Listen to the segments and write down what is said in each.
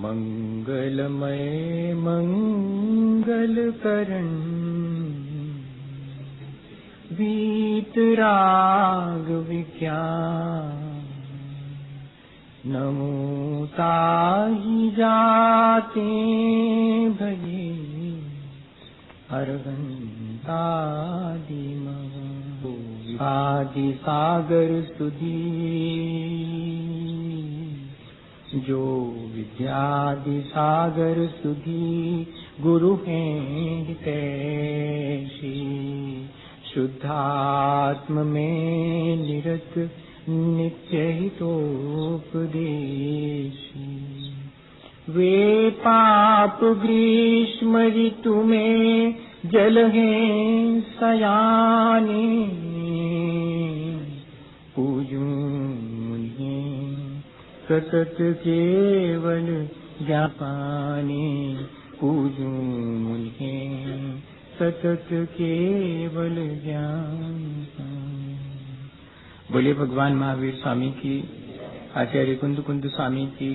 मंगलमय मंगलकरण वीतराग विज्ञान नमो ताहि जाते भजे अरहंतादिमः आदि सागर सुधी जो विद्यादि सागर सुधी गुरु हैं हितैषी शुद्धात्म में निरत नित्य हितोपदेशी वे पाप ग्रीष्म ऋतु में जल हैं सयाने पूजूं उन्हें सतत केवल ज्ञापाने पूजूं उन्हें सतत केवल ज्ञान। बोले भगवान महावीर स्वामी की, आचार्य कुंद कुंद स्वामी की,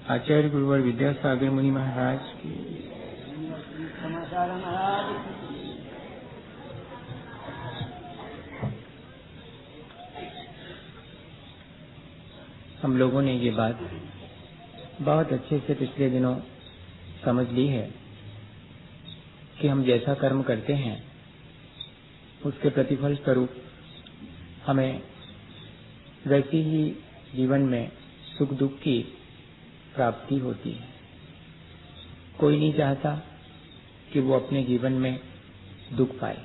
आचार्य गुरुवर विद्यासागर मुनि महाराज की। हम लोगों ने ये बात बहुत अच्छे से पिछले दिनों समझ ली है कि हम जैसा कर्म करते हैं उसके प्रतिफल स्वरूप हमें वैसी ही जीवन में सुख दुख की प्राप्ति होती है। कोई नहीं चाहता कि वो अपने जीवन में दुख पाए।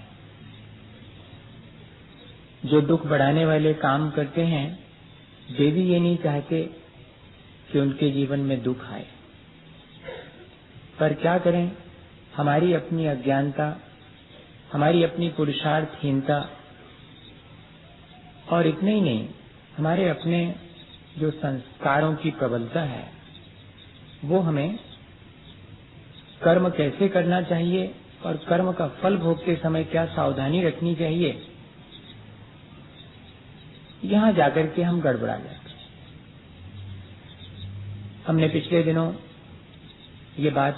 जो दुख बढ़ाने वाले काम करते हैं वे भी ये नहीं चाहते कि उनके जीवन में दुख आए। पर क्या करें, हमारी अपनी अज्ञानता, हमारी अपनी पुरुषार्थहीनता और इतना ही नहीं, हमारे अपने जो संस्कारों की प्रबलता है वो हमें कर्म कैसे करना चाहिए और कर्म का फल भोगते समय क्या सावधानी रखनी चाहिए, यहां जाकर के हम गड़बड़ा जाते हैं। हमने पिछले दिनों ये बात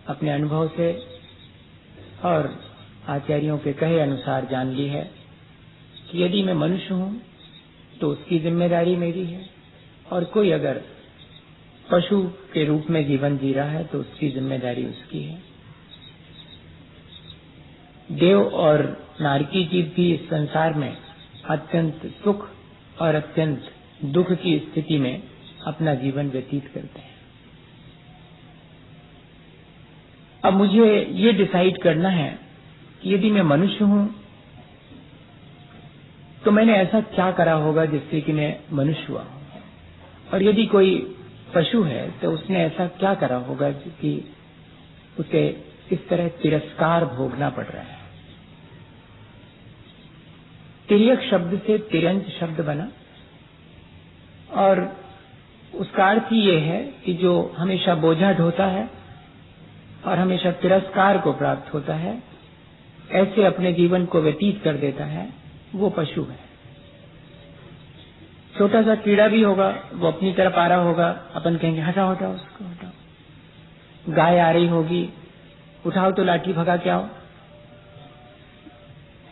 अपने अनुभव से और आचार्यों के कहे अनुसार जान ली है कि यदि मैं मनुष्य हूं तो उसकी जिम्मेदारी मेरी है, और कोई अगर पशु के रूप में जीवन जी रहा है तो उसकी जिम्मेदारी उसकी है। देव और नारकी जीव भी इस संसार में अत्यंत सुख और अत्यंत दुख की स्थिति में अपना जीवन व्यतीत करते हैं। अब मुझे ये डिसाइड करना है कि यदि मैं मनुष्य हूं तो मैंने ऐसा क्या करा होगा जिससे कि मैं मनुष्य हुआ, और यदि कोई पशु है तो उसने ऐसा क्या करा होगा कि उसे इस तरह तिरस्कार भोगना पड़ रहा है। तिर्यक शब्द से तिर्यंत शब्द बना, और उसका अर्थ ही ये है कि जो हमेशा बोझा ढोता है और हमेशा तिरस्कार को प्राप्त होता है, ऐसे अपने जीवन को व्यतीत कर देता है, वो पशु है। छोटा सा कीड़ा भी होगा, वो अपनी तरफ आ रहा होगा, अपन कहेंगे हटाओ हटाओ उसको हटाओ। गाय आ रही होगी, उठाओ तो लाठी भगा के आओ।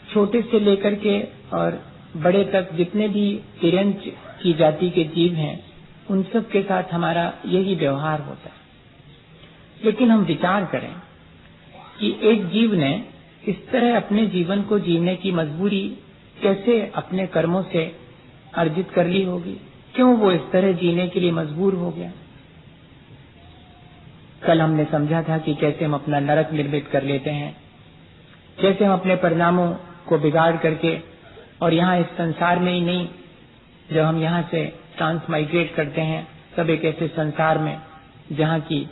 छोटे से लेकर के और बड़े तक जितने भी तिर्यंत की जाति के जीव हैं, उन सब के साथ हमारा यही व्यवहार होता है। लेकिन हम विचार करें कि एक जीव ने इस तरह अपने जीवन को जीने की मजबूरी कैसे अपने कर्मों से अर्जित कर ली होगी, क्यों वो इस तरह जीने के लिए मजबूर हो गया। कल हमने समझा था कि कैसे हम अपना नरक निर्मित कर लेते हैं, कैसे हम अपने परिणामों को बिगाड़ करके, और यहाँ इस संसार में ही नहीं, जब हम यहाँ से ट्रांसमाइग्रेट करते हैं तब एक ऐसे संसार में जहाँ की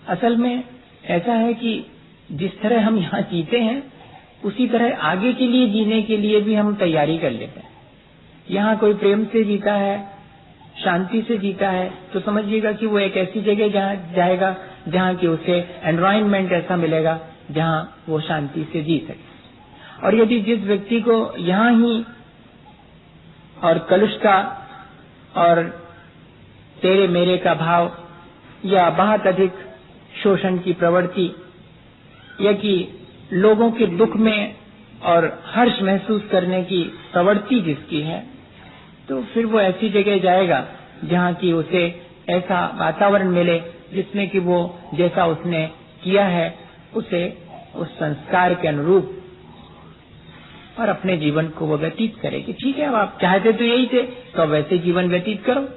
असल में ऐसा है कि जिस तरह हम यहाँ जीते हैं उसी तरह आगे के लिए जीने के लिए भी हम तैयारी कर लेते हैं। यहाँ कोई प्रेम से जीता है, शांति से जीता है, तो समझिएगा कि वो एक ऐसी जगह जहाँ जाएगा जहाँ की उसे एनवायरनमेंट ऐसा मिलेगा जहाँ वो शांति से जी सके। और यदि जिस व्यक्ति को यहाँ ही और कलुषता और तेरे मेरे का भाव या बहुत अधिक शोषण की प्रवृत्ति या कि लोगों के दुख में और हर्ष महसूस करने की प्रवृत्ति जिसकी है, तो फिर वो ऐसी जगह जाएगा जहाँ की उसे ऐसा वातावरण मिले जिसमें कि वो जैसा उसने किया है उसे उस संस्कार के अनुरूप और अपने जीवन को वो व्यतीत करे कि ठीक है, अब आप चाहते तो यही थे तो वैसे जीवन व्यतीत करो।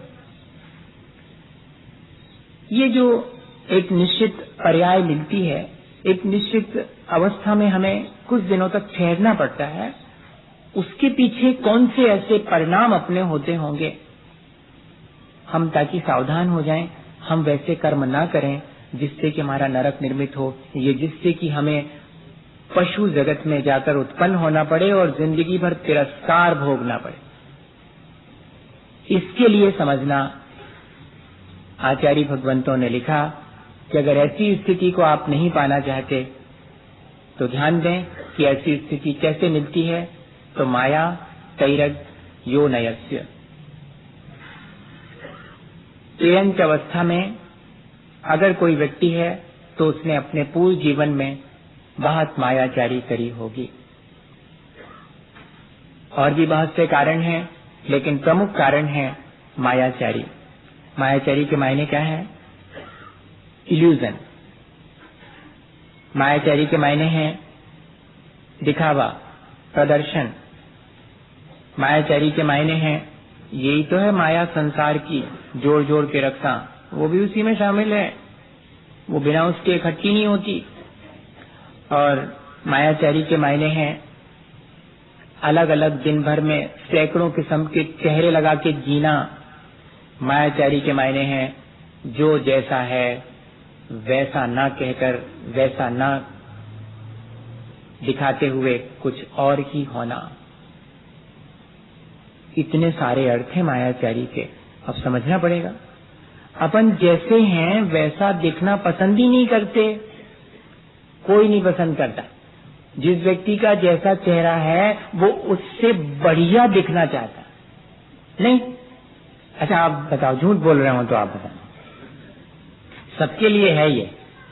ये जो एक निश्चित पर्याय मिलती है, एक निश्चित अवस्था में हमें कुछ दिनों तक ठहरना पड़ता है, उसके पीछे कौन से ऐसे परिणाम अपने होते होंगे, हम ताकि सावधान हो जाएं, हम वैसे कर्म ना करें जिससे कि हमारा नरक निर्मित हो, ये जिससे कि हमें पशु जगत में जाकर उत्पन्न होना पड़े और जिंदगी भर तिरस्कार भोगना पड़े। इसके लिए समझना, आचार्य भगवंतों ने लिखा कि अगर ऐसी स्थिति को आप नहीं पाना चाहते तो ध्यान दें कि ऐसी स्थिति कैसे मिलती है। तो माया तैरग यो नयस्य, एयंच अवस्था में अगर कोई व्यक्ति है तो उसने अपने पूर्ण जीवन में बहुत मायाचारी करी होगी। और भी बहुत से कारण हैं, लेकिन प्रमुख कारण है मायाचारी। मायाचारी के मायने क्या है? इल्यूजन। मायाचारी के मायने हैं दिखावा, प्रदर्शन। मायाचारी के मायने हैं, यही तो है माया संसार की, जोड़ जोड़ के रखना, वो भी उसी में शामिल है, वो बिना उसके इकट्ठी नहीं होती। और मायाचारी के मायने हैं अलग अलग दिन भर में सैकड़ों किस्म के चेहरे लगा के जीना। मायाचारी के मायने हैं जो जैसा है वैसा ना कहकर, वैसा ना दिखाते हुए कुछ और ही होना। इतने सारे अर्थ हैं मायाचारी के, अब समझना पड़ेगा। अपन जैसे हैं वैसा दिखना पसंद ही नहीं करते, कोई नहीं पसंद करता। जिस व्यक्ति का जैसा चेहरा है वो उससे बढ़िया दिखना चाहता नहीं। अच्छा आप बताओ, झूठ बोल रहे हो तो आप बताओ, सबके लिए है ये,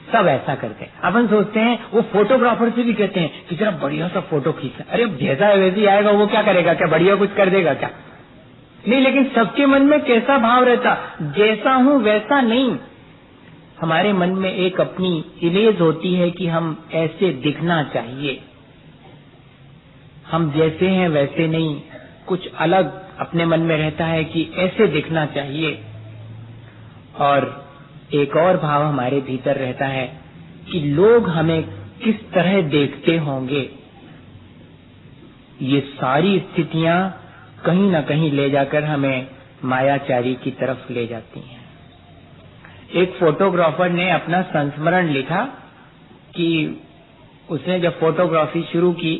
सब ऐसा करते हैं। अपन सोचते हैं, वो फोटोग्राफर से भी कहते हैं कि जरा बढ़िया सा फोटो खींचना। अरे जैसा वैसे आएगा वो क्या करेगा? क्या बढ़िया कुछ कर देगा क्या? नहीं, लेकिन सबके मन में कैसा भाव रहता? जैसा हूं वैसा नहीं। हमारे मन में एक अपनी इमेज होती है कि हम ऐसे दिखना चाहिए, हम जैसे हैं वैसे नहीं, कुछ अलग अपने मन में रहता है कि ऐसे दिखना चाहिए। और एक और भाव हमारे भीतर रहता है कि लोग हमें किस तरह देखते होंगे। ये सारी स्थितियां कहीं न कहीं ले जाकर हमें मायाचारी की तरफ ले जाती हैं। एक फोटोग्राफर ने अपना संस्मरण लिखा कि उसने जब फोटोग्राफी शुरू की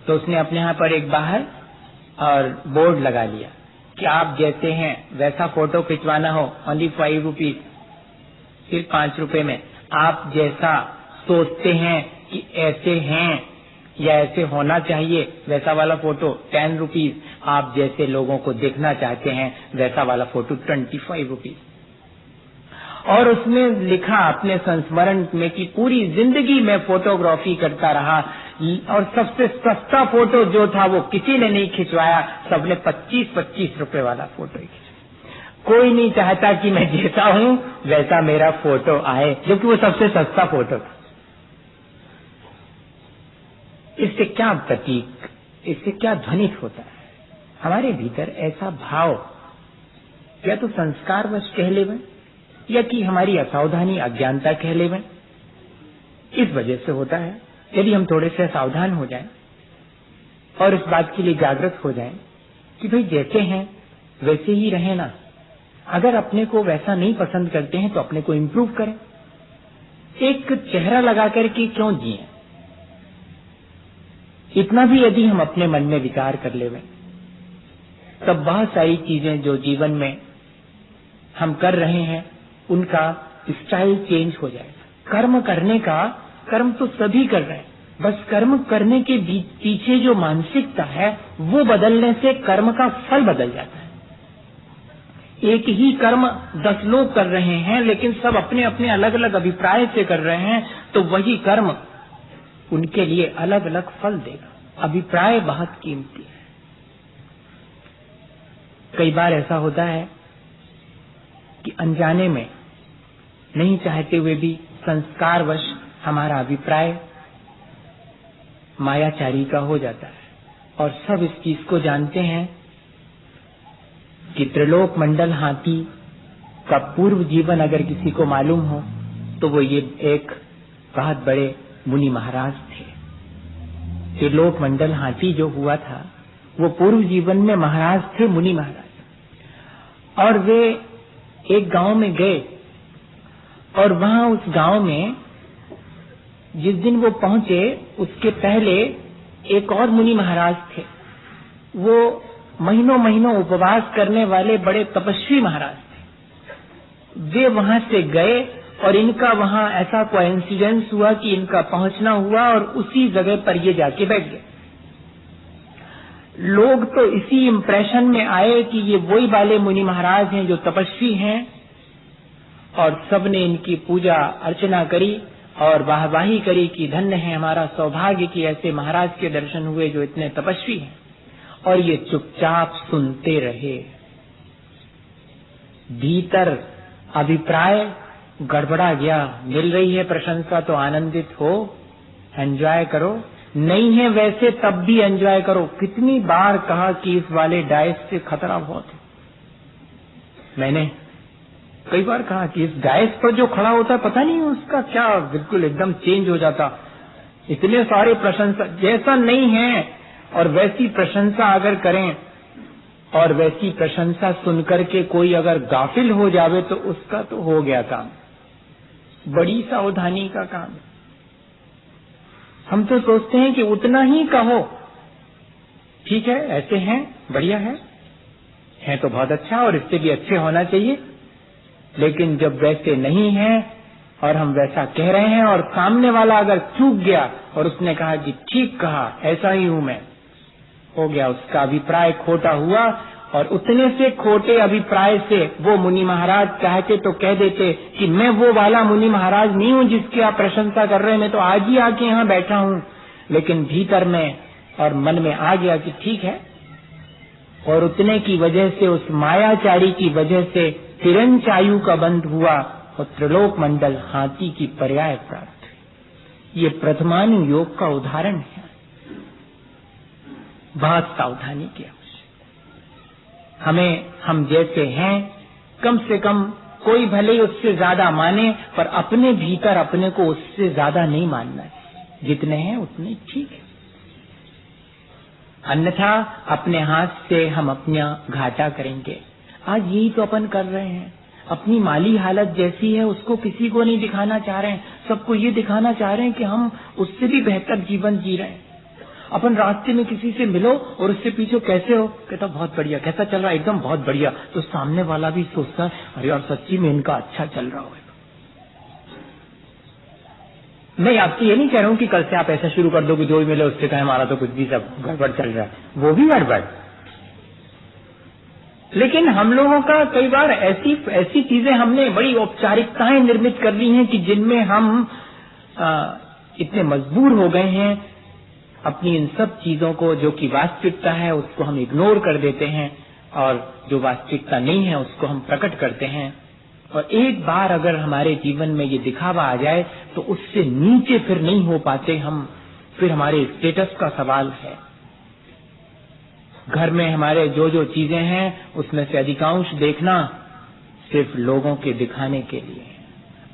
तो उसने अपने यहाँ पर एक बाहर और बोर्ड लगा लिया कि आप जैसे हैं वैसा फोटो खिंचवाना हो ओनली 5 रुपीज, सिर्फ 5 रुपए में। आप जैसा सोचते हैं कि ऐसे हैं या ऐसे होना चाहिए वैसा वाला फोटो 10 रुपीज, आप जैसे लोगों को देखना चाहते हैं वैसा वाला फोटो 25 रुपीज। और उसने लिखा अपने संस्मरण में कि पूरी जिंदगी में फोटोग्राफी करता रहा और सबसे सस्ता फोटो जो था वो किसी ने नहीं खिंचवाया, सबने 25-25 रुपए वाला फोटो खिंचवाया। कोई नहीं चाहता कि मैं जैसा हूं वैसा मेरा फोटो आए, जबकि वो सबसे सस्ता फोटो था। इससे क्या प्रतीक, इससे क्या ध्वनित होता है? हमारे भीतर ऐसा भाव या तो संस्कारवश कह लेवे या कि हमारी असावधानी, अज्ञानता कह लेवे, इस वजह से होता है। यदि हम थोड़े से सावधान हो जाएं और इस बात के लिए जागृत हो जाएं कि भाई जैसे हैं वैसे ही रहें ना, अगर अपने को वैसा नहीं पसंद करते हैं तो अपने को इम्प्रूव करें। एक चेहरा लगा करके क्यों जिए? इतना भी यदि हम अपने मन में विचार कर लेवे तब बहुत सारी चीजें जो जीवन में हम कर रहे हैं उनका स्टाइल चेंज हो जाएगा। कर्म करने का, कर्म तो सभी कर रहे हैं, बस कर्म करने के पीछे जो मानसिकता है वो बदलने से कर्म का फल बदल जाता है। एक ही कर्म 10 लोग कर रहे हैं, लेकिन सब अपने अपने अलग अलग अभिप्राय से कर रहे हैं, तो वही कर्म उनके लिए अलग अलग फल देगा। अभिप्राय बहुत कीमती है। कई बार ऐसा होता है कि अनजाने में, नहीं चाहते हुए भी, संस्कारवश हमारा अभिप्राय मायाचारी का हो जाता है। और सब इस चीज को जानते हैं कि त्रिलोक मंडल हाथी का पूर्व जीवन अगर किसी को मालूम हो तो वो ये एक बहुत बड़े मुनि महाराज थे। त्रिलोक मंडल हाथी जो हुआ था वो पूर्व जीवन में महाराज थे, मुनि महाराज। और वे एक गांव में गए और वहां उस गांव में जिस दिन वो पहुंचे उसके पहले एक और मुनि महाराज थे। वो महीनों महीनों उपवास करने वाले बड़े तपस्वी महाराज थे। वे वहां से गए और इनका वहां ऐसा कोइंसिडेंस हुआ कि इनका पहुंचना हुआ और उसी जगह पर ये जाके बैठ गए। लोग तो इसी इंप्रेशन में आए कि ये वही वाले मुनि महाराज हैं जो तपस्वी हैं, और सबने इनकी पूजा अर्चना करी और वाहवाही करी कि धन्य है हमारा सौभाग्य कि ऐसे महाराज के दर्शन हुए जो इतने तपस्वी हैं। और ये चुपचाप सुनते रहे। भीतर अभिप्राय गड़बड़ा गया। मिल रही है प्रशंसा तो आनंदित हो, एंजॉय करो, नहीं है वैसे तब भी एंजॉय करो। कितनी बार कहा कि इस वाले डाइस से खतरा बहुत है। मैंने कई बार कहा कि इस डाइस पर जो खड़ा होता है पता नहीं उसका क्या बिल्कुल एकदम चेंज हो जाता। इतने सारे प्रशंसा जैसा नहीं है, और वैसी प्रशंसा अगर करें और वैसी प्रशंसा सुनकर के कोई अगर गाफिल हो जावे तो उसका तो हो गया काम। बड़ी सावधानी का काम। हम तो सोचते हैं कि उतना ही कहो, ठीक है ऐसे हैं, बढ़िया है तो बहुत अच्छा और इससे भी अच्छे होना चाहिए। लेकिन जब वैसे नहीं है और हम वैसा कह रहे हैं और सामने वाला अगर चूक गया और उसने कहा कि ठीक कहा, ऐसा ही हूं मैं, हो गया, उसका अभिप्राय खोटा हुआ। और उतने से खोटे अभिप्राय से वो मुनि महाराज चाहते तो कह देते कि मैं वो वाला मुनि महाराज नहीं हूं जिसकी आप प्रशंसा कर रहे हैं, मैं तो आज ही आके यहाँ बैठा हूं। लेकिन भीतर में और मन में आ गया कि ठीक है, और उतने की वजह से, उस मायाचारी की वजह से तिरंचायु का बंध हुआ और त्रिलोक मंडल हाथी की पर्याय प्राप्त हुई। ये प्रथमानु योग का उदाहरण है। बहुत सावधानी की आवश्यकता। हम जैसे हैं, कम से कम कोई भले ही उससे ज्यादा माने, पर अपने भीतर अपने को उससे ज्यादा नहीं मानना चाहिए। जितने हैं उतने ठीक है, अन्यथा अपने हाथ से हम अपना घाटा करेंगे। आज यही तो अपन कर रहे हैं। अपनी माली हालत जैसी है उसको किसी को नहीं दिखाना चाह रहे हैं, सबको ये दिखाना चाह रहे हैं कि हम उससे भी बेहतर जीवन जी रहे हैं। अपन रास्ते में किसी से मिलो और उससे पूछो कैसे हो, कहता बहुत बढ़िया, कैसा चल रहा है, एकदम बहुत बढ़िया। तो सामने वाला भी सोचता है अरे यार सच्ची में इनका अच्छा चल रहा होगा। मैं आपसे ये नहीं कह रहा हूं कि कल से आप ऐसा शुरू कर दो कि जो भी मिले उससे कहे हमारा तो कुछ भी सब गड़बड़ चल रहा है, वो भी गड़बड़। लेकिन हम लोगों का कई बार ऐसी चीजें हमने बड़ी औपचारिकताएं निर्मित कर ली हैं कि जिनमें हम इतने मजबूर हो गए हैं, अपनी इन सब चीजों को, जो कि वास्तविकता है उसको हम इग्नोर कर देते हैं, और जो वास्तविकता नहीं है उसको हम प्रकट करते हैं। और एक बार अगर हमारे जीवन में ये दिखावा आ जाए तो उससे नीचे फिर नहीं हो पाते हम। फिर हमारे स्टेटस का सवाल है। घर में हमारे जो जो चीजें हैं उसमें से अधिकांश देखना सिर्फ लोगों के दिखाने के लिए,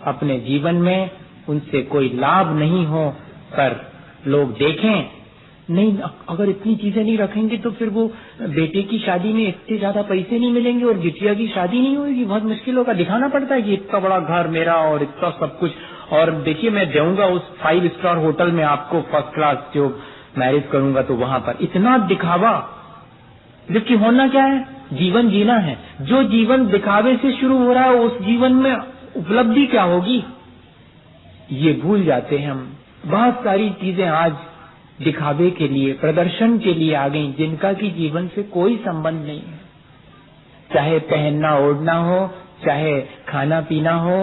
अपने जीवन में उनसे कोई लाभ नहीं हो, पर लोग देखें। नहीं, अगर इतनी चीजें नहीं रखेंगे तो फिर वो बेटे की शादी में इतने ज्यादा पैसे नहीं मिलेंगे और बिटिया की शादी नहीं होगी, बहुत मुश्किल होगा। दिखाना पड़ता है कि इतना बड़ा घर मेरा और इतना सब कुछ, और देखिए मैं दूंगा उस 5 स्टार होटल में आपको फर्स्ट क्लास, जो मैरिज करूंगा तो वहां पर। इतना दिखावा, जबकि होना क्या है, जीवन जीना है। जो जीवन दिखावे से शुरू हो रहा है उस जीवन में उपलब्धि क्या होगी, ये भूल जाते हैं हम। बहुत सारी चीजें आज दिखावे के लिए, प्रदर्शन के लिए आ गई, जिनका कि जीवन से कोई संबंध नहीं है। चाहे पहनना ओढ़ना हो, चाहे खाना पीना हो,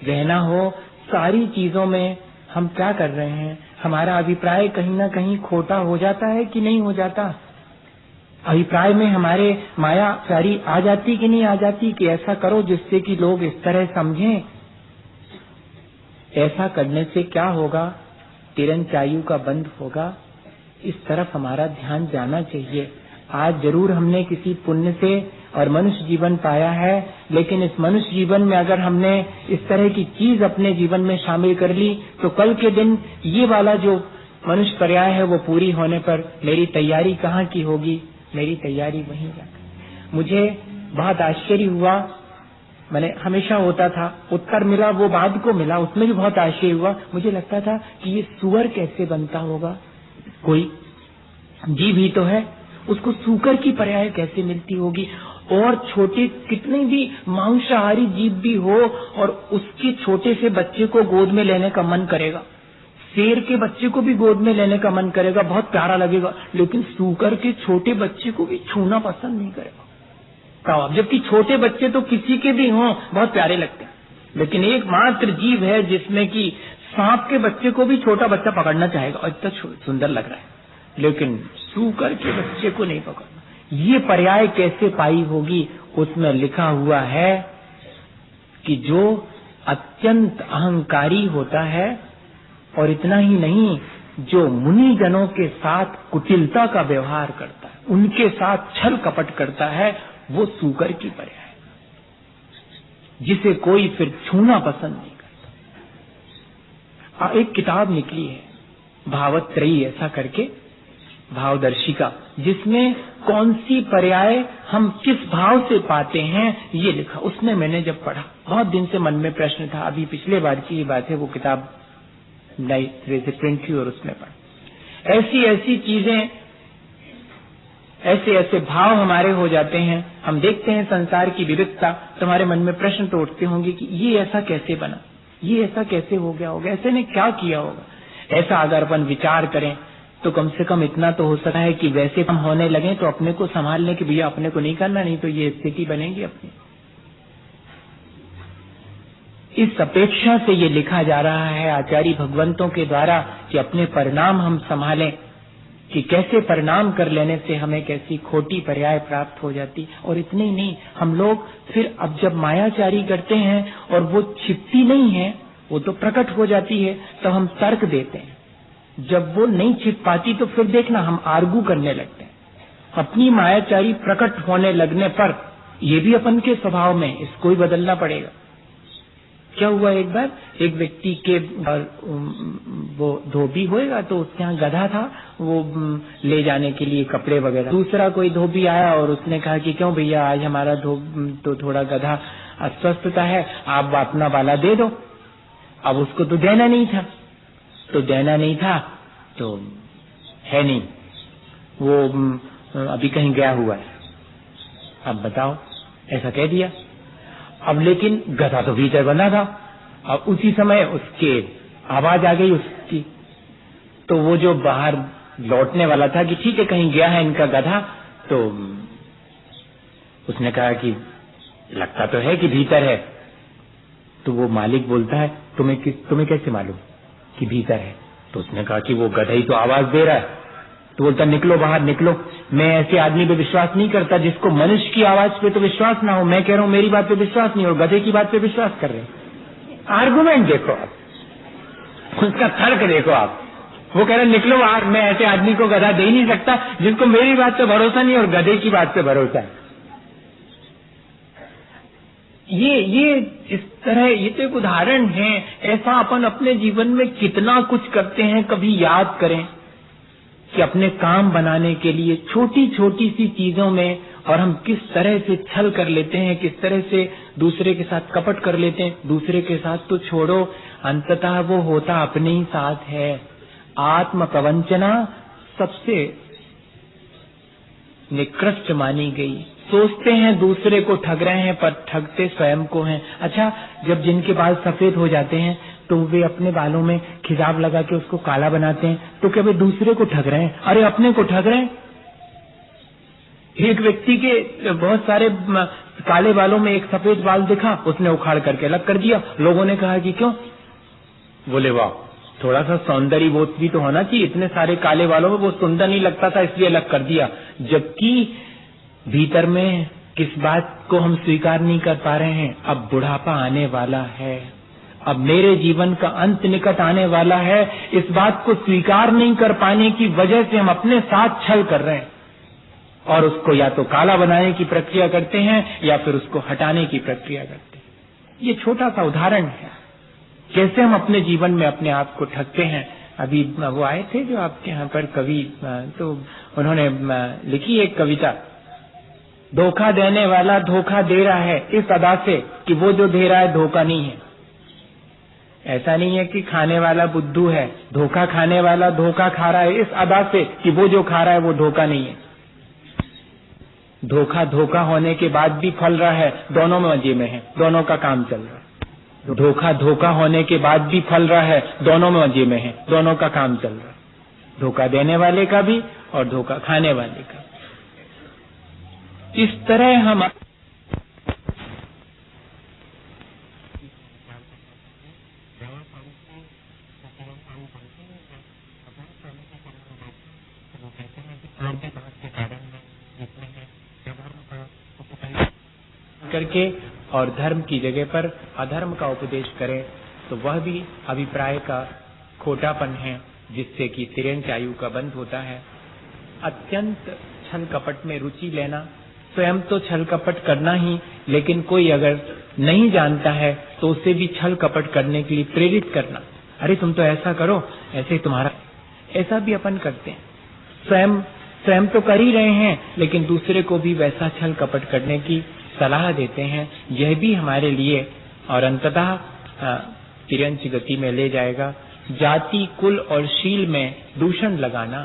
रहना हो, सारी चीजों में हम क्या कर रहे हैं? हमारा अभिप्राय कहीं ना कहीं खोटा हो जाता है कि नहीं हो जाता? अभिप्राय में हमारे मायाचारी आ जाती कि नहीं आ जाती कि ऐसा करो जिससे कि लोग इस तरह समझें? ऐसा करने से क्या होगा? तिरंचायु का बंद होगा। इस तरफ हमारा ध्यान जाना चाहिए। आज जरूर हमने किसी पुण्य से और मनुष्य जीवन पाया है, लेकिन इस मनुष्य जीवन में अगर हमने इस तरह की चीज अपने जीवन में शामिल कर ली तो कल के दिन ये वाला जो मनुष्य पर्याय है वो पूरी होने पर मेरी तैयारी कहाँ की होगी? मेरी तैयारी वहीं जाकर। मुझे बहुत आश्चर्य हुआ, मैंने हमेशा होता था, उत्तर मिला वो बाद को मिला, उसमें भी बहुत आश्चर्य हुआ। मुझे लगता था कि ये सूअर कैसे बनता होगा? कोई जीव ही तो है, उसको सूकर की पर्याय कैसे मिलती होगी? और छोटे कितने भी मांसाहारी जीव भी हो और उसके छोटे से बच्चे को गोद में लेने का मन करेगा, शेर के बच्चे को भी गोद में लेने का मन करेगा, बहुत प्यारा लगेगा, लेकिन सूकर के छोटे बच्चे को भी छूना पसंद नहीं करेगा। जबकि छोटे बच्चे तो किसी के भी हों बहुत प्यारे लगते हैं, लेकिन एकमात्र जीव है जिसमें कि सांप के बच्चे को भी छोटा बच्चा पकड़ना चाहेगा और इतना सुंदर लग रहा है, लेकिन सूकर के बच्चे को नहीं पकड़ना। ये पर्याय कैसे पाई होगी? उसमें लिखा हुआ है कि जो अत्यंत अहंकारी होता है, और इतना ही नहीं, जो मुनि जनों के साथ कुटिलता का व्यवहार करता है, उनके साथ छल कपट करता है, वो सूकर की पर्याय, जिसे कोई फिर छूना पसंद नहीं करता। एक किताब निकली है भावत्रयी ऐसा करके, भावदर्शिका, जिसमें कौन सी पर्याय हम किस भाव से पाते हैं ये लिखा। उसमें मैंने जब पढ़ा, बहुत दिन से मन में प्रश्न था, अभी पिछले बार की बात है, वो किताब नई तरह से प्रिंट हुई और उसमें पढ़ा। ऐसी ऐसी चीजें, ऐसे ऐसे भाव हमारे हो जाते हैं, हम देखते हैं संसार की विविधता, तुम्हारे मन में प्रश्न तो उठते होंगे कि ये ऐसा कैसे बना, ये ऐसा कैसे हो गया होगा, ऐसे ने क्या किया होगा। ऐसा अगर अपन विचार करें तो कम से कम इतना तो हो सकता है कि वैसे हम होने लगे तो अपने को संभाल लें कि भैया अपने को नहीं करना, नहीं तो ये स्थिति बनेगी अपनी। इस अपेक्षा से ये लिखा जा रहा है आचार्य भगवंतों के द्वारा कि अपने परिणाम हम संभालें, कि कैसे परिणाम कर लेने से हमें कैसी खोटी पर्याय प्राप्त हो जाती। और इतने ही नहीं, हम लोग फिर अब जब मायाचारी करते हैं और वो छिपती नहीं है, वो तो प्रकट हो जाती है, तो हम तर्क देते हैं। जब वो नहीं छिप पाती तो फिर देखना हम आर्गू करने लगते हैं। अपनी मायाचारी प्रकट होने लगने पर ये भी अपन के स्वभाव में, इसको ही बदलना पड़ेगा। क्या हुआ, एक बार एक व्यक्ति के वो धोबी होएगा तो उसके यहाँ गधा था, वो ले जाने के लिए कपड़े वगैरह। दूसरा कोई धोबी आया और उसने कहा कि क्यों भैया आज हमारा तो थोड़ा गधा अस्वस्थता है, आप अपना वाला दे दो। अब उसको तो देना नहीं था, तो है नहीं, वो अभी कहीं गया हुआ है। अब बताओ, ऐसा कह दिया। अब लेकिन गधा तो भीतर बंधा था। अब उसी समय उसके आवाज आ गई उसकी, तो वो जो बाहर लौटने वाला था कि ठीक है कहीं गया है इनका गधा, तो उसने कहा कि लगता तो है कि भीतर है। तो वो मालिक बोलता है तुम्हें कैसे मालूम कि भीतर है? तो उसने कहा कि वो गधा ही तो आवाज दे रहा है। तो बोलता निकलो बाहर निकलो, मैं ऐसे आदमी पे विश्वास नहीं करता जिसको मनुष्य की आवाज पे तो विश्वास ना हो। मैं कह रहा हूं मेरी बात पे विश्वास नहीं, और गधे की बात पे विश्वास कर रहे हैं। आर्गुमेंट देखो आप, उसका तर्क देखो आप। वो कह रहे निकलो बाहर, मैं ऐसे आदमी को गधा दे ही नहीं सकता जिसको मेरी बात पे भरोसा नहीं और गधे की बात पे भरोसा है। ये इस तरह, ये तो एक उदाहरण है। ऐसा अपन अपने जीवन में कितना कुछ करते हैं, कभी याद करें कि अपने काम बनाने के लिए छोटी छोटी सी चीजों में और हम किस तरह से छल कर लेते हैं, किस तरह से दूसरे के साथ कपट कर लेते हैं। दूसरे के साथ तो छोड़ो, अंततः वो होता अपने ही साथ है। आत्म प्रवंचना सबसे निकृष्ट मानी गई। सोचते हैं दूसरे को ठग रहे हैं पर ठगते स्वयं को हैं। अच्छा, जब जिनके बाल सफेद हो जाते हैं तो वे अपने बालों में खिजाब लगा के उसको काला बनाते हैं, तो क्या वे दूसरे को ठग रहे हैं? अरे अपने को ठग रहे हैं। एक व्यक्ति के बहुत सारे काले बालों में एक सफेद बाल दिखा, उसने उखाड़ करके अलग कर दिया। लोगों ने कहा कि क्यों? बोले वाह, थोड़ा सा सौंदर्य बोध भी तो होना चाहिए, इतने सारे काले बालों में वो सुंदर नहीं लगता था इसलिए अलग कर दिया। जबकि भीतर में किस बात को हम स्वीकार नहीं कर पा रहे हैं? अब बुढ़ापा आने वाला है, अब मेरे जीवन का अंत निकट आने वाला है। इस बात को स्वीकार नहीं कर पाने की वजह से हम अपने साथ छल कर रहे हैं और उसको या तो काला बनाने की प्रक्रिया करते हैं या फिर उसको हटाने की प्रक्रिया करते हैं। ये छोटा सा उदाहरण है कैसे हम अपने जीवन में अपने आप को ठगते हैं। अभी वो आए थे जो आपके यहाँ पर कवि, तो उन्होंने लिखी एक कविता, धोखा देने वाला धोखा दे रहा है इस अदा से कि वो जो दे रहा है धोखा नहीं है। ऐसा नहीं है कि खाने वाला बुद्धू है, धोखा खाने वाला धोखा खा रहा है इस अदा से कि वो जो खा रहा है वो धोखा नहीं है। धोखा धोखा होने के बाद भी फल रहा है, दोनों मजे में है, दोनों का काम चल रहा है। धोखा धोखा होने के बाद भी फल रहा है, दोनों मजे में है, दोनों का काम चल रहा है, धोखा देने वाले का भी और धोखा खाने वाले का। इस तरह हम करके और धर्म की जगह पर अधर्म का उपदेश करें तो वह भी अभिप्राय का खोटापन है, जिससे कि तिर्यंच आयु का बंध होता है। अत्यंत छल कपट में रुचि लेना, स्वयं तो छल कपट करना ही, लेकिन कोई अगर नहीं जानता है तो उसे भी छल कपट करने के लिए प्रेरित करना। अरे तुम तो ऐसा करो, ऐसे तुम्हारा, ऐसा भी अपन करते हैं। स्वयं तो कर ही रहे हैं लेकिन दूसरे को भी वैसा छल कपट करने की सलाह देते हैं। यह भी हमारे लिए और अंततः तिर्यंच गति में ले जाएगा। जाति कुल और शील में दूषण लगाना,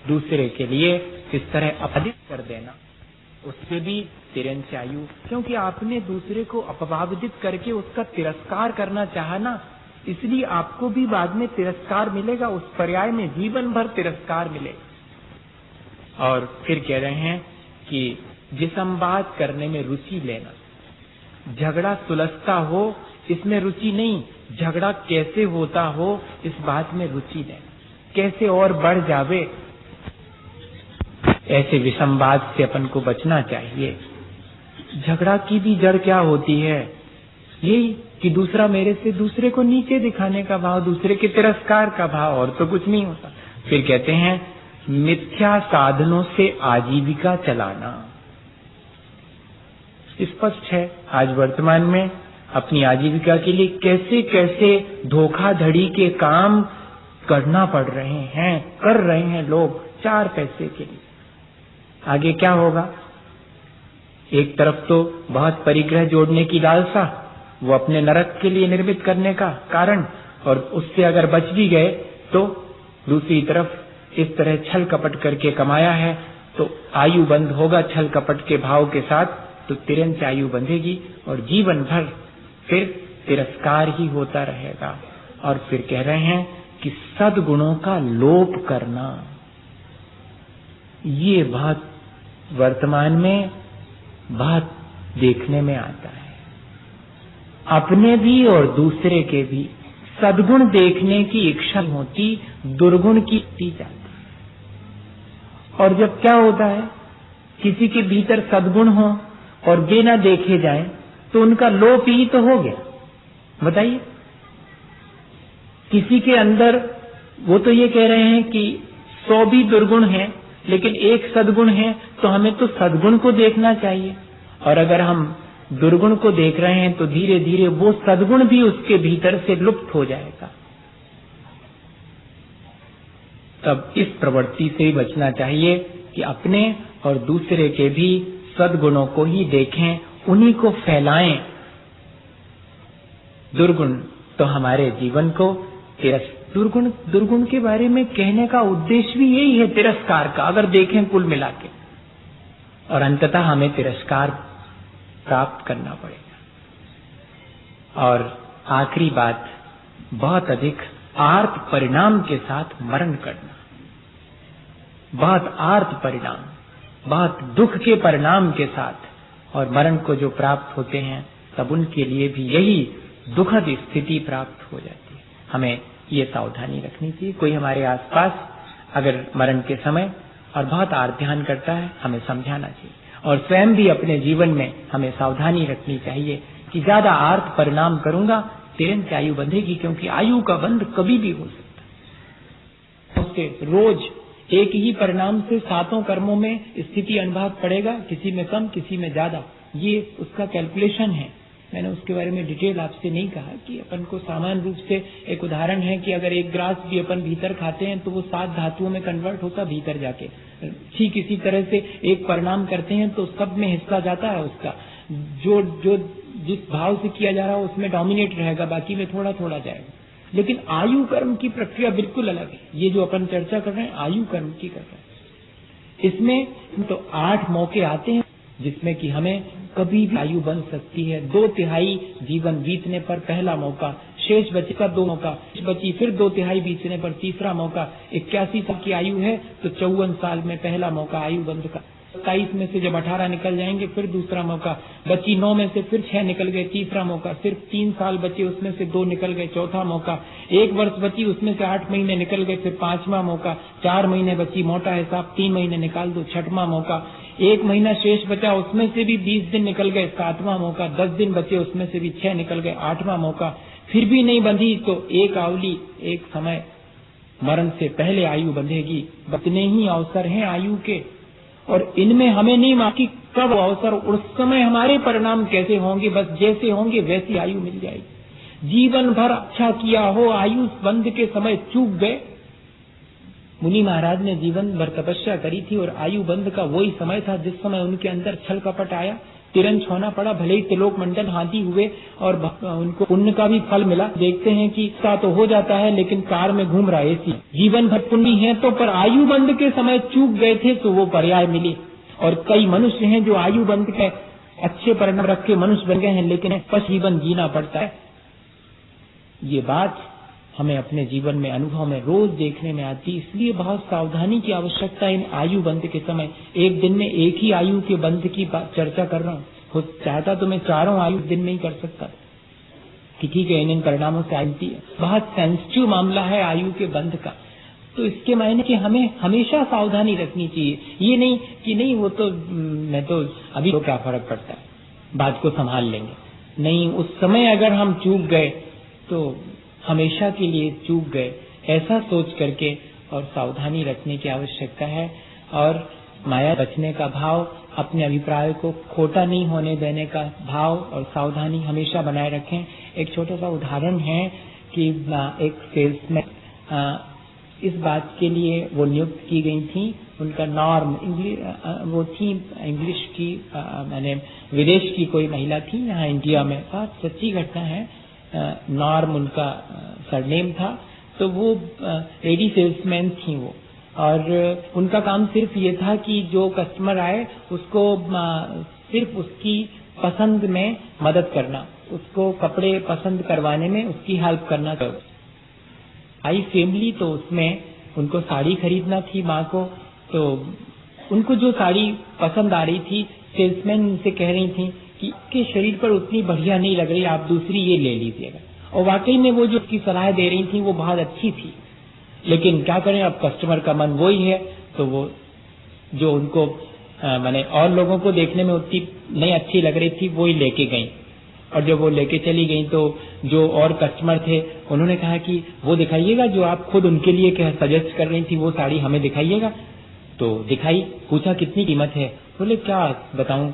दूसरे के लिए इस तरह अपमानित कर देना, उससे भी तिर्यंच आयु, क्योंकि आपने दूसरे को अपवादित करके उसका तिरस्कार करना चाहा ना, इसलिए आपको भी बाद में तिरस्कार मिलेगा, उस पर्याय में जीवन भर तिरस्कार मिलेगा। और फिर कह रहे हैं कि जिसंवाद करने में रुचि लेना, झगड़ा सुलझता हो इसमें रुचि नहीं, झगड़ा कैसे होता हो इस बात में रुचि लेना, कैसे और बढ़ जावे, ऐसे विसंवाद से अपन को बचना चाहिए। झगड़ा की भी जड़ क्या होती है? यही कि दूसरा मेरे से दूसरे को नीचे दिखाने का भाव, दूसरे के तिरस्कार का भाव, और तो कुछ नहीं होता। फिर कहते हैं मिथ्या साधनों से आजीविका चलाना। स्पष्ट है आज वर्तमान में अपनी आजीविका के लिए कैसे कैसे धोखाधड़ी के काम करना पड़ रहे हैं, कर रहे हैं लोग 4 पैसे के लिए। आगे क्या होगा? एक तरफ तो बहुत परिग्रह जोड़ने की लालसा, वो अपने नरक के लिए निर्मित करने का कारण, और उससे अगर बच भी गए तो दूसरी तरफ इस तरह छल कपट करके कमाया है तो आयु बंद होगा छल कपट के भाव के साथ, तो तिर्यंच आयु बंधेगी और जीवन भर फिर तिरस्कार ही होता रहेगा। और फिर कह रहे हैं कि सद्गुणों का लोप करना, ये बहुत वर्तमान में बहुत देखने में आता है। अपने भी और दूसरे के भी सद्गुण देखने की इच्छा होती, दुर्गुण की जाती। और जब क्या होता है, किसी के भीतर सद्गुण हो और वे न देखे जाएं तो उनका लोप ही तो हो गया। बताइए, किसी के अंदर वो तो ये कह रहे हैं कि 100 भी दुर्गुण हैं लेकिन एक सद्गुण है, तो हमें तो सद्गुण को देखना चाहिए। और अगर हम दुर्गुण को देख रहे हैं तो धीरे धीरे वो सद्गुण भी उसके भीतर से लुप्त हो जाएगा। तब इस प्रवृत्ति से बचना चाहिए कि अपने और दूसरे के भी सद्गुणों को ही देखें, उन्हीं को फैलाएं। दुर्गुण तो हमारे जीवन को दुर्गुण के बारे में कहने का उद्देश्य भी यही है, तिरस्कार का, अगर देखें कुल मिला के। और अंततः हमें तिरस्कार प्राप्त करना पड़ेगा। और आखिरी बात, बहुत अधिक आर्त परिणाम के साथ मरण करना, बहुत आर्त परिणाम। बहुत दुख के परिणाम के साथ, और मरण को जो प्राप्त होते हैं तब उनके लिए भी यही दुखद स्थिति प्राप्त हो जाती है। हमें ये सावधानी रखनी चाहिए। कोई हमारे आसपास अगर मरण के समय और बहुत आर्त ध्यान करता है, हमें समझाना चाहिए, और स्वयं भी अपने जीवन में हमें सावधानी रखनी चाहिए कि ज्यादा आर्त परिणाम करूंगा तुरंत आयु बंधेगी, क्योंकि आयु का बंध कभी भी हो सकता है। उससे रोज एक ही परिणाम से 7 कर्मों में स्थिति अनुभाग पड़ेगा, किसी में कम किसी में ज्यादा, ये उसका कैलकुलेशन है। मैंने उसके बारे में डिटेल आपसे नहीं कहा कि अपन को सामान्य रूप से एक उदाहरण है कि अगर एक ग्रास भी अपन भीतर खाते हैं तो वो 7 धातुओं में कन्वर्ट होता भीतर जाके। ठीक इसी तरह से एक परिणाम करते हैं तो सब में हिस्सा जाता है उसका, जो जिस भाव से किया जा रहा है उसमें डोमिनेट रहेगा, बाकी में थोड़ा थोड़ा जाएगा। लेकिन आयु कर्म की प्रक्रिया बिल्कुल अलग है। ये जो अपन चर्चा कर रहे हैं आयु कर्म की कर रहे हैं, इसमें तो 8 मौके आते हैं जिसमें कि हमें कभी भी आयु बन सकती है। 2/3 जीवन बीतने पर पहला मौका, शेष बचे का 2 मौका, बची फिर 2/3 बीतने पर तीसरा मौका। 81 साल की आयु है तो 54 साल में पहला मौका आयु बंध का। 27 में से जब 18 निकल जाएंगे फिर दूसरा मौका, बची 9 में से फिर 6 निकल गए तीसरा मौका, सिर्फ 3 साल बचे उसमें से 2 निकल गए चौथा मौका, 1 वर्ष बची उसमें से 8 महीने निकल गए फिर 5वां मौका, 4 महीने बची मोटा हिसाब 3 महीने निकाल दो 6वां मौका, 1 महीना शेष बचा उसमें से भी 20 दिन निकल गए 7वां मौका, 10 दिन बचे उसमें से भी 6 निकल गए 8वां मौका, फिर भी नहीं बंधी तो एक आवली एक समय मरण से पहले आयु बंधेगी। इतने ही अवसर हैं आयु के, और इनमें हमें नहीं मालूम कि कब अवसर, उस समय हमारे परिणाम कैसे होंगे, बस जैसे होंगे वैसी आयु मिल जाएगी। जीवन भर अच्छा किया हो, आयु बंध के समय चूक गए। मुनि महाराज ने जीवन भर तपस्या करी थी और आयु बंध का वही समय था जिस समय उनके अंदर छल कपट आया, तिरंज होना पड़ा। भले ही त्रिलोक मंडल हाथी हुए और उनको पुण्य का भी फल मिला। देखते हैं कि इसका तो हो जाता है लेकिन कार में घूम रहा है ऐसी, जीवन भर पुण्य है तो, पर आयु बंध के समय चूक गए थे तो वो पर्याय मिली। और कई मनुष्य हैं जो आयु बंध के अच्छे परिणाम रख के मनुष्य बन गए हैं, लेकिन पश जीवन जीना पड़ता है। ये बात हमें अपने जीवन में अनुभव में रोज देखने में आती, इसलिए बहुत सावधानी की आवश्यकता है इन आयु बंध के समय। एक दिन में एक ही आयु के बंध की चर्चा कर रहा हूँ, चाहता तो मैं 4 आयु दिन में ही कर सकता कि ठीक है इन परिणामों से आती है। बहुत सेंसिटिव मामला है आयु के बंध का, तो इसके मायने कि हमें हमेशा सावधानी रखनी चाहिए। ये नहीं कि नहीं वो तो मैं तो अभी तो क्या फर्क पड़ता है, बात को संभाल लेंगे, नहीं, उस समय अगर हम चूक गए तो हमेशा के लिए चूक गए, ऐसा सोच करके और सावधानी रखने की आवश्यकता है। और माया बचने का भाव, अपने अभिप्राय को खोटा नहीं होने देने का भाव और सावधानी हमेशा बनाए रखें। एक छोटा सा उदाहरण है कि एक सेल्समैन इस बात के लिए वो नियुक्त की गई थी, उनका नॉर्म वो थी इंग्लिश की, मैंने विदेश की कोई महिला थी, यहाँ इंडिया में, बहुत सच्ची घटना है। नॉर्म उनका सरनेम था, तो वो लेडी सेल्समैन थी वो, और उनका काम सिर्फ ये था कि जो कस्टमर आए उसको सिर्फ उसकी पसंद में मदद करना, उसको कपड़े पसंद करवाने में उसकी हेल्प करना। आई फैमिली तो उसमें उनको साड़ी खरीदना थी माँ को, तो उनको जो साड़ी पसंद आ रही थी सेल्समैन उनसे कह रही थी कि इसके शरीर पर उतनी बढ़िया नहीं लग रही, आप दूसरी ये ले लीजिएगा। और वाकई में वो जो उसकी सलाह दे रही थी वो बहुत अच्छी थी, लेकिन क्या करें, अब कस्टमर का मन वही है, तो वो जो उनको मैंने और लोगों को देखने में उतनी नहीं अच्छी लग रही थी वो ही लेके गई। और जब वो लेके चली गई तो जो और कस्टमर थे उन्होंने कहा कि वो दिखाइएगा जो आप खुद उनके लिए क्या सजेस्ट कर रही थी, वो साड़ी हमें दिखाइएगा। तो दिखाई, पूछा कितनी कीमत है, बोले क्या बताऊं,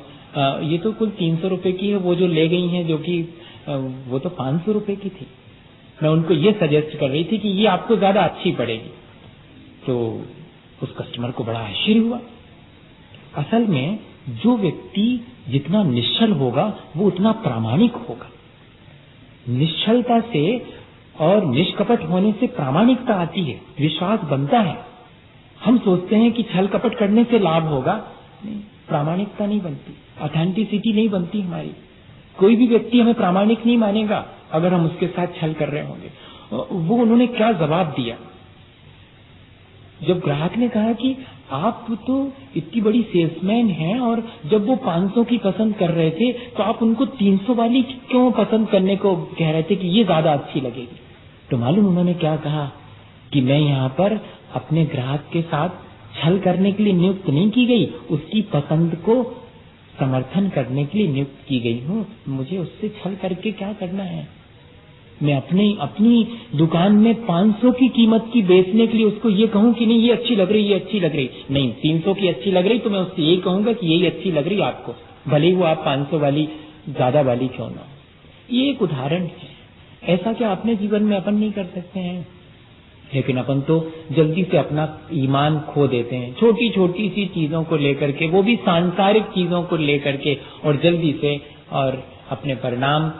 ये तो कुल 300 रुपए की है, वो जो ले गई है जो कि वो तो 500 रुपए की थी, मैं उनको ये सजेस्ट कर रही थी कि ये आपको ज्यादा अच्छी पड़ेगी। तो उस कस्टमर को बड़ा आश्चर्य हुआ। असल में जो व्यक्ति जितना निश्चल होगा वो उतना प्रामाणिक होगा। निश्चलता से और निष्कपट होने से प्रामाणिकता आती है, विश्वास बनता है। हम सोचते हैं कि छल कपट करने से लाभ होगा, नहीं, प्रामाणिकता नहीं बनती, ऑथेंटिसिटी नहीं बनती हमारी। कोई भी व्यक्ति हमें प्रामाणिक नहीं मानेगा अगर हम उसके साथ छल कर रहे होंगे। वो उन्होंने क्या जवाब दिया, जब ग्राहक ने कहा कि आप तो इतनी बड़ी सेल्समैन हैं और जब वो 500 की पसंद कर रहे थे तो आप उनको 300 वाली क्यों पसंद करने को कह रहे थे कि ये ज्यादा अच्छी लगेगी। तो मालूम उन्होंने क्या कहा कि मैं यहाँ पर अपने ग्राहक के साथ छल करने के लिए नियुक्त नहीं की गई, उसकी पसंद को समर्थन करने के लिए नियुक्त की गई हूँ। मुझे उससे छल करके क्या करना है। मैं अपनी दुकान में 500 की कीमत की बेचने के लिए उसको ये कहूं कि नहीं ये अच्छी लग रही, ये अच्छी लग रही, नहीं 300 की अच्छी लग रही तो मैं उससे यही कहूंगा कि यही अच्छी लग रही आपको, भले ही वो आप 500 वाली ज्यादा वाली क्यों ना हो। ये एक उदाहरण है। ऐसा क्या अपने जीवन में अपन नहीं कर सकते हैं? लेकिन अपन तो जल्दी से अपना ईमान खो देते हैं छोटी छोटी सी चीजों को लेकर के, वो भी सांसारिक चीजों को लेकर के, और जल्दी से और अपने परिणाम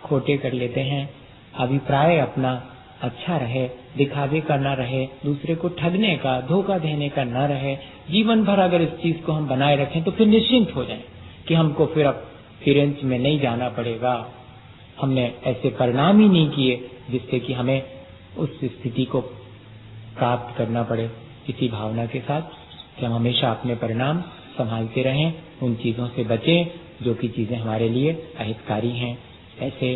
खोटे कर लेते हैं। अभिप्राय अपना अच्छा रहे, दिखावे का न रहे, दूसरे को ठगने का, धोखा देने का न रहे। जीवन भर अगर इस चीज को हम बनाए रखें तो फिर निश्चिंत हो जाएं कि हमको फिर अब फिरेंच में नहीं जाना पड़ेगा। हमने ऐसे परिणाम ही नहीं किए जिससे कि हमें उस स्थिति को प्राप्त करना पड़े। इसी भावना के साथ कि हम हमेशा अपने परिणाम संभालते रहें, उन चीजों से बचें जो कि चीजें हमारे लिए अहितकारी हैं। ऐसे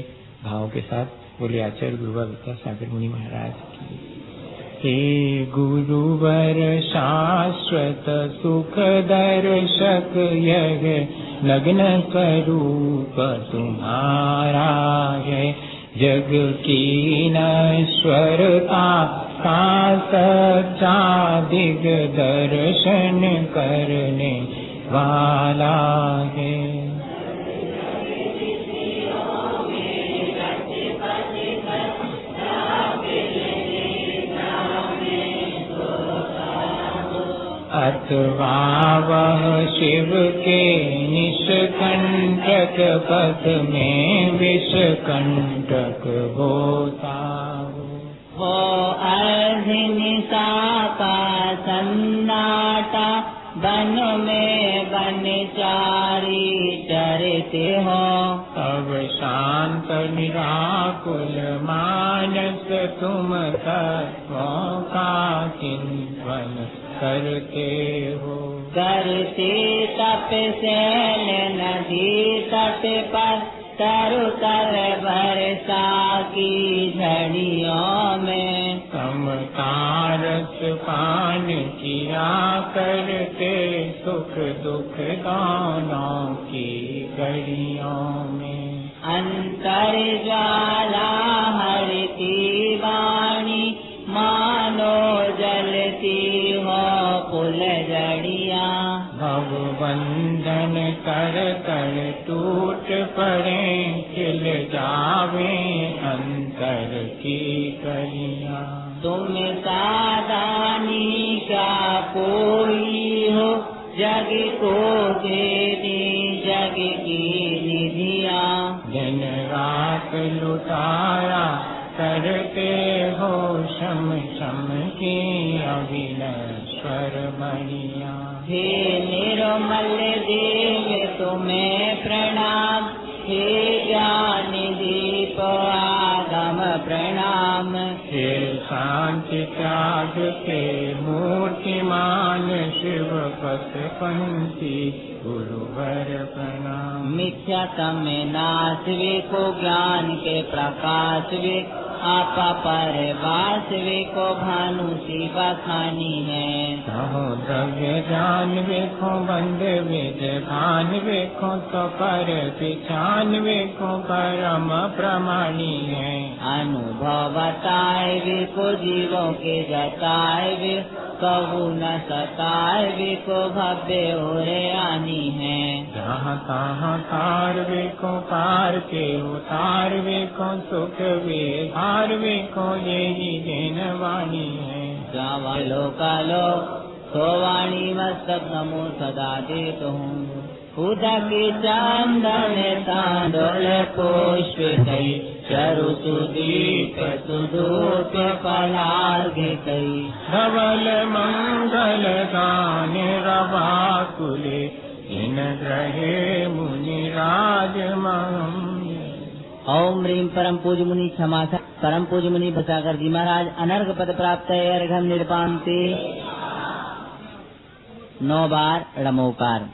भावों के साथ बोले आचार्य गुरुवर विद्यासागर मुनि महाराज की। हे गुरुवर शाश्वत सुख दर्शक यह नग्न स्वरूप तुम्हारा है, जग की नश्वरता का सच्चा दिग्दर्शन करने वाला है। अथवा वह शिव के निष्कंटक पथ में विषकंटक होता हो, अहिंसा का सन्नाटा वन में बनचारी चरते हो, अब शांत निराकुल मानस तुम तत्वों का चिंतन करते हो। करते तप सैल नदी तट पर तरु तर वर्षा की झड़ियों में, समतारस पान किया करते सुख दुख दोनों की घड़ियों में। अंतर ज्वाला हरती वाणी मानो जलती हो फुलझड़ियाँ, भवबंधन कर कर टूट पड़े खिल जावे अंतर की कलियाँ। तुम सादानी क्या कोई हो, जग को दे दी जग की निधियाँ, दिन रात लुटाया करते हो शम शम की अविनश्वर मणियाँ। हे निर्मल देव तुम्हें प्रणाम, हे ज्ञान दीप आगम प्रणाम, हे शांति त्याग के मूर्तिमान शिव पथ पंथी गुरुवर प्रणाम। मिथ्या समय नाश वे को ज्ञान के प्रकाश वे, आपा पर वास वे को भानु शिवा खानी है। कहो द्रव्य जान वेखो बंद वेद भान वेखो तो पर पिछान वेखो परम प्रमाणी है। अनुभव बताए वे को जीवों के जताए वे, कहू न सताए वे को भव्य और आनी है। जहाँ तहाँ तार वेखो पार के उतार वेखो सुख वे हार वेखो यही दिन वाणी है। जावालो कालो सोवाणी मस्तक नमो सदा देत हूँ, उदक चंदन तांडोल पुष्प कई, चरु सुदीप सुदूप फलार्घ कई, धवल मंगल गान रवाकुले इन ग्रहे मुनि राज महम। ओम ह्रीं परम पूज्य मुनि क्षमा परम पूज्य मुनि बसाकर जी महाराज अनर्घ पद प्राप्त है अर्घम निर्पान्ति 9 बार णमोकार।